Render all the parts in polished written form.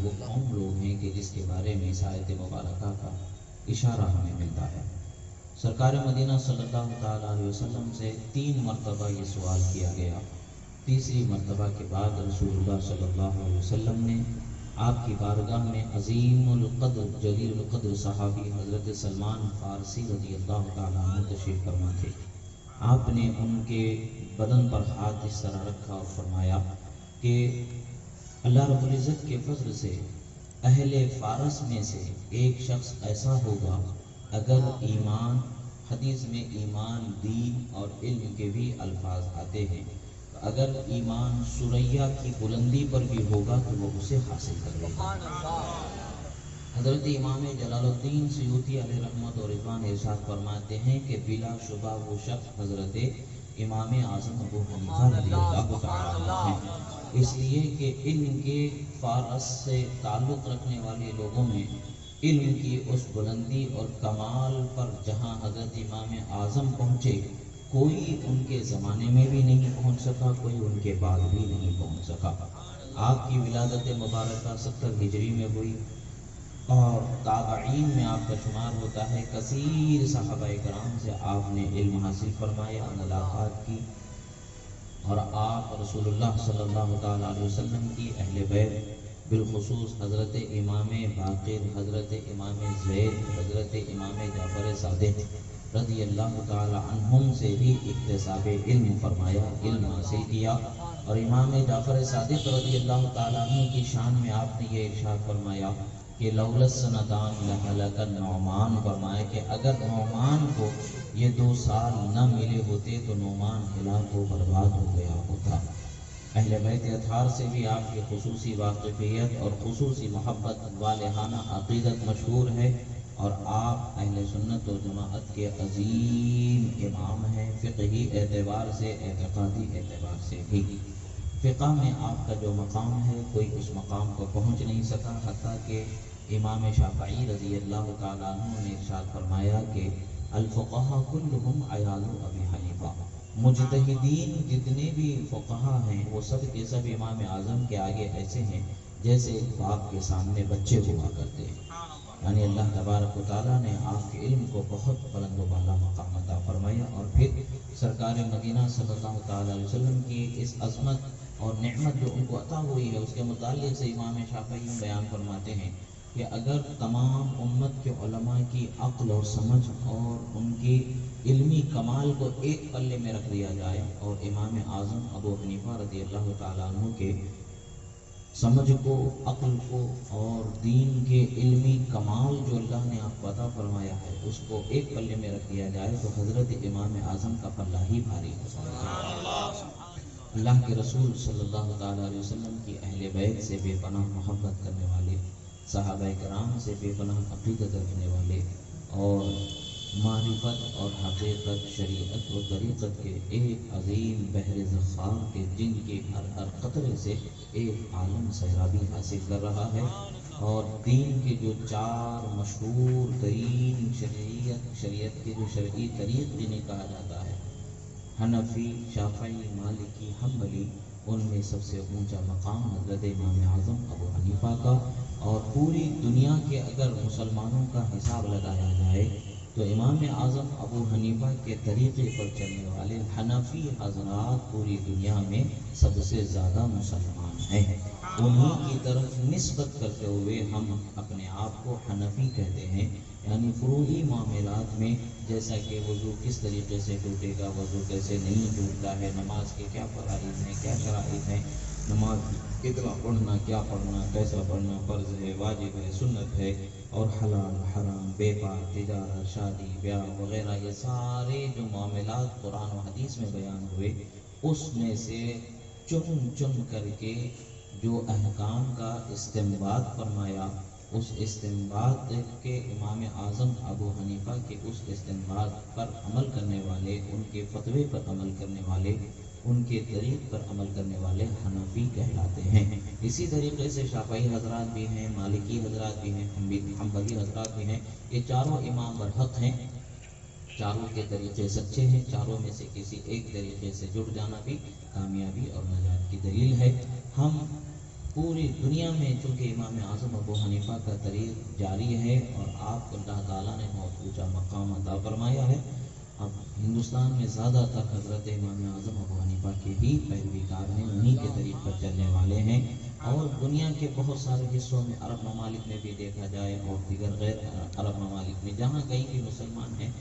وہ کون لوگ ہیں کہ جس کے بارے میں اس آیت مبارکہ کا اشارہ ہمیں ملتا ہے۔ سرکار مدینہ صلی اللہ تعالیٰ علیہ وسلم سے 3 مرتبہ یہ سوال کیا گیا۔ تیسری مرتبہ کے بعد رسول اللہ صلی اللہ علیہ وسلم نے آپ کی بارگاہ میں عظیم القدر جلیل القدر صحابی حضرت سلمان فارسی رضی اللہ تعالیٰ عنہ تشریف فرما تھے۔ آپ نے ان کے بدن پر ہاتھ اس طرح رکھا اور فرمایا کہ اللہ رب العزت کے فضل سے اہل فارس میں سے ایک شخص ایسا ہوگا، اگر ایمان، حدیث میں ایمان، دین اور علم کے بھی الفاظ آتے ہیں، اگر ایمان سریا کی بلندی پر بھی ہوگا تو وہ اسے حاصل کر لے گا۔ حضرت امام جلال الدین سیوطی علیہ رحمت اور رضوان ارشاد فرماتے ہیں کہ بلا شبہ وہ شخص حضرت امام اعظم ابو حنیفہ رضی اللہ تعالیٰ عنہ ہیں، اس لیے کہ علم کے فارس سے تعلق رکھنے والے لوگوں میں علم کی اس بلندی اور کمال پر جہاں حضرت امام اعظم پہنچے، کوئی ان کے زمانے میں بھی نہیں پہنچ سکا، کوئی ان کے بعد بھی نہیں پہنچ سکا۔ آپ کی ولادت مبارکہ 70 ہجری میں ہوئی اور تابعین میں آپ کا شمار ہوتا ہے۔ کثیر صحابہ کرام سے آپ نے علم حاصل فرمایا، ملاقات کی، اور آپ رسول اللہ صلی اللہ تعالیٰ علیہ وسلم کی اہل بیت بالخصوص حضرت امام باقر، حضرت امام زید، حضرت امام جعفر صادق رضی اللہ تعالیٰ عنہم سے بھی اکتساب علم فرمایا، علم حاصل کیا۔ اور امام جعفر صادق رضی اللہ تعالیٰ عنہ کی شان میں آپ نے یہ ارشاد فرمایا کہ لولا السنتان لہلک النعمان، فرمایا کہ اگر نعمان کو یہ 2 سال نہ ملے ہوتے تو نعمان ہلاک و برباد ہو گیا ہوتا۔ اہل بیت اطہار سے بھی آپ کی خصوصی واقفیت اور خصوصی محبت، والہانہ عقیدت مشہور ہے، اور آپ اہل سنت و جماعت کے عظیم امام ہیں، فقہی اعتبار سے، اعتقادی اعتبار سے بھی۔ فقہ میں آپ کا جو مقام ہے کوئی اس مقام کو پہنچ نہیں سکا، حتیٰ کہ امام شافعی رضی اللہ تعالیٰ عنہ نے ارشاد فرمایا کہ الفقہاء کلہم عیال ابی حنیفہ، مجتہدین جتنے بھی فقہاء ہیں وہ سب کے سب امام اعظم کے آگے ایسے ہیں جیسے باپ کے سامنے بچے ہوا کرتے ہیں۔ یعنی اللہ تبارک و تعالیٰ نے آپ کے علم کو بہت بلند و بالا مقام عطا فرمایا، اور پھر سرکار مدینہ صلی اللہ تعالیٰ علیہ وسلم کی اس عظمت اور نعمت جو ان کو عطا ہوئی ہے، اس کے متعلق سے امام شافعی بیان فرماتے ہیں کہ اگر تمام امت کے علماء کی عقل اور سمجھ اور ان کی علمی کمال کو ایک پلے میں رکھ دیا جائے، اور امام اعظم ابو حنیفہ رضی اللہ تعالیٰ عنہ کے سمجھ کو، عقل کو اور دین کے علمی کمال جو اللہ نے آپ کو عطا فرمایا ہے اس کو ایک پلے میں رکھ دیا جائے تو حضرت امام اعظم کا پلہ ہی بھاری ہو سکتا ہے۔ اللہ کے رسول صلی اللہ تعالیٰ علیہ وسلم کی اہل بیت سے بے پناہ محبت کرنے والے، صحابہ کرام سے بے پناہ عقیدت رکھنے والے، اور معرفت اور حقیقت، شریعت و طریقت کے ایک عظیم بحر ذخار کے جن کے ہر ہر قطرے سے ایک عالم سیرابی حاصل کر رہا ہے، اور دین کے جو 4 مشہور ترین شریعت کے جو شرعی طریق جنہیں کہا جاتا ہے، حنفی، شافعی، مالکی، حنبلی، ان میں سب سے اونچا مقام حضرت امام اعظم ابو حنیفہ کا، اور پوری دنیا کے اگر مسلمانوں کا حساب لگایا جائے تو امام اعظم ابو حنیفہ کے طریقے پر چلنے والے حنفی حضرات پوری دنیا میں سب سے زیادہ مسلمان ہیں۔ انہی کی طرف نسبت کرتے ہوئے ہم اپنے آپ کو حنفی کہتے ہیں، یعنی فروعی معاملات میں، جیسا کہ وضو کس طریقے سے ٹوٹے گا، وضو کیسے نہیں ٹوٹتا ہے، نماز کے کیا فرائض ہیں، کیا شرائط ہیں، نماز کتنا پڑھنا، کیا پڑھنا، کیسا پڑھنا، فرض ہے، واجب ہے، سنت ہے، اور حلال حرام، بے پاک، تجارت، شادی بیاہ وغیرہ، یہ سارے جو معاملات قرآن و حدیث میں بیان ہوئے اس میں سے چن چن کر کے جو احکام کا استنباط فرمایا، اس استنباط کے امام اعظم ابو حنیفہ کے اس استنباط پر عمل کرنے والے، ان کے فتوے پر عمل کرنے والے، ان کے طریق پر عمل کرنے والے حنفی کہلاتے ہیں۔ اسی طریقے سے شافعی حضرات بھی ہیں، مالکی حضرات بھی ہیں، حنبلی حضرات بھی ہیں۔ یہ چاروں امام برحق ہیں، چاروں کے طریقے سچے ہیں، چاروں میں سے کسی ایک طریقے سے جڑ جانا بھی کامیابی اور نجات کی دلیل ہے۔ ہم پوری دنیا میں چونکہ امام اعظم ابو حنیفہ کا طریق جاری ہے اور آپ کو اللہ تعالیٰ نے بہت اونچا مقام عطا فرمایا ہے، اب ہندوستان میں زیادہ تر حضرت امام اعظم ابو حنیفہ کے ہی پیروکار ہیں، انہی کے طریق پر چلنے والے ہیں، اور دنیا کے بہت سارے حصوں میں عرب ممالک میں بھی دیکھا جائے اور دیگر غیر عرب ممالک میں جہاں کہیں بھی مسلمان ہیں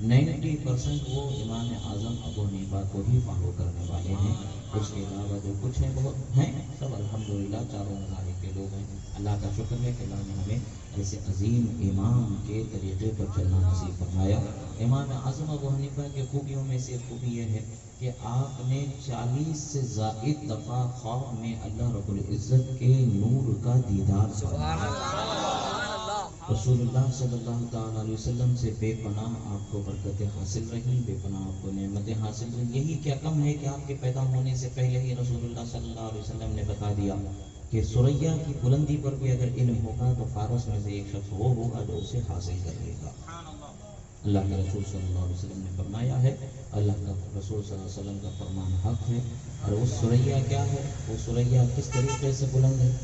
90% وہ امام اعظم ابو حنیفہ کو ہی فالو کرنے والے ہیں۔ اس کے علاوہ جو کچھ ہیں بہت ہیں، سب الحمدللہ چاروں مذاہب کے لوگ ہیں۔ اللہ کا شکر ہے کہ اللہ نے ہمیں ایسے عظیم امام کے طریقے پر چلنا نصیب فرمایا۔ امام اعظم ابو حنیفہ کی خوبیوں میں سے خوبی یہ ہے کہ آپ نے 40 سے زائد دفعہ خواب میں اللہ رب العزت کے نور کا دیدار فرمایا۔ رسول اللہ صلی اللہ تعالیٰ علیہ وسلم سے بے پناہ آپ کو برکتیں حاصل رہیں، بے پناہ آپ کو نعمتیں حاصل رہیں۔ یہی کیا کم ہے کہ آپ کے پیدا ہونے سے پہلے ہی رسول اللہ صلی اللہ علیہ وسلم نے بتا دیا کہ ثریا کی بلندی پر بھی اگر علم ہوگا تو فارس میں سے ایک شخص وہ ہوگا جو اسے حاصل کر لے گا۔ اللہ کے رسول صلی اللہ علیہ وسلم نے فرمایا ہے، اللہ کا رسول صلی اللہ علیہ وسلم کا فرمان حق ہے۔ اور وہ ثریا کیا ہے، وہ ثریا کس طریقے سے بلند ہے؟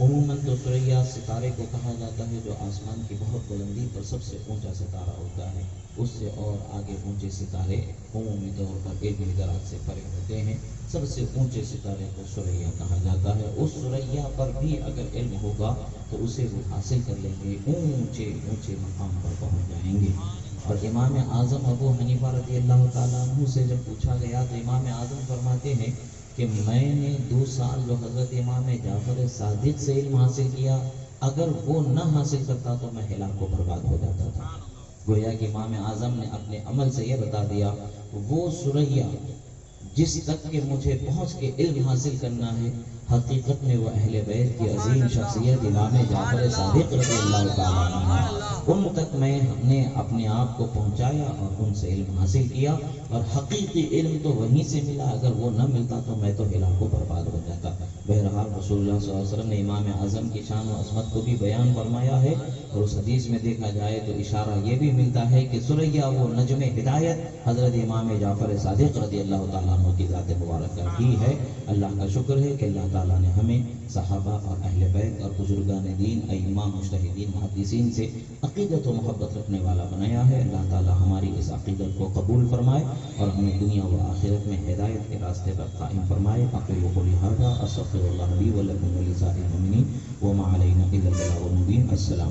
عموماً تو ثریا ستارے کو کہا جاتا ہے جو آسمان کی بہت بلندی پر سب سے اونچا ستارہ ہوتا ہے، اس سے اور آگے اونچے ستارے عمومی طور پر ایک درجے سے پرے ہوتے ہیں، سب سے اونچے ستارے کو ثریا کہا جاتا ہے۔ اس ثریا پر بھی اگر علم ہوگا تو اسے وہ حاصل کر لیں گے، اونچے اونچے مقام پر پہنچ جائیں گے۔ اور امام اعظم ابو حنیفہ رضی اللہ تعالیٰ عنہ سے جب پوچھا گیا تو امام اعظم فرماتے ہیں کہ میں نے 2 سال جو حضرت امام جعفر صادق سے علم حاصل کیا، اگر وہ نہ حاصل کرتا تو میں ہلاک و برباد ہو جاتا تھا۔ گویا کہ امام اعظم نے اپنے عمل سے یہ بتا دیا، وہ ثریا جس تک کہ مجھے پہنچ کے علم حاصل کرنا ہے، حقیقت میں وہ اہل بیت کی عظیم شخصیت امام جعفر صادق رضی اللہ تعالیٰ عنہ، ان تک میں نے اپنے آپ کو پہنچایا اور ان سے علم حاصل کیا، اور حقیقی علم تو وہیں سے ملا، اگر وہ نہ ملتا تو میں تو ہلاک و برباد ہو جاتا۔ بہرحال رسول اللہ صلی اللہ علیہ وسلم نے امام اعظم کی شان و عظمت کو بھی بیان فرمایا ہے، اور اس حدیث میں دیکھا جائے تو اشارہ یہ بھی ملتا ہے کہ ثریا وہ نجم ہدایت حضرت امام جعفر صادق رضی اللہ تعالیٰ عنہ کی ذات مبارکہ ہی ہے۔ اللہ کا شکر ہے کہ اللہ تعالیٰ نے ہمیں صحابہ اور اہل بیت اور بزرگان دین، ائمہ، مجتہدین، محدثین سے عقیدت و محبت رکھنے والا بنایا ہے۔ اللہ تعالیٰ ہماری اس عقیدت کو قبول فرمائے اور ہمیں دنیا و آخرت میں ہدایت کے راستے پر قائم فرمائے۔ اقول قولی ھذا استغفر اللہ لی و لکم ولسائر المؤمنین وما علینا الا البلاغ المبین۔ السلام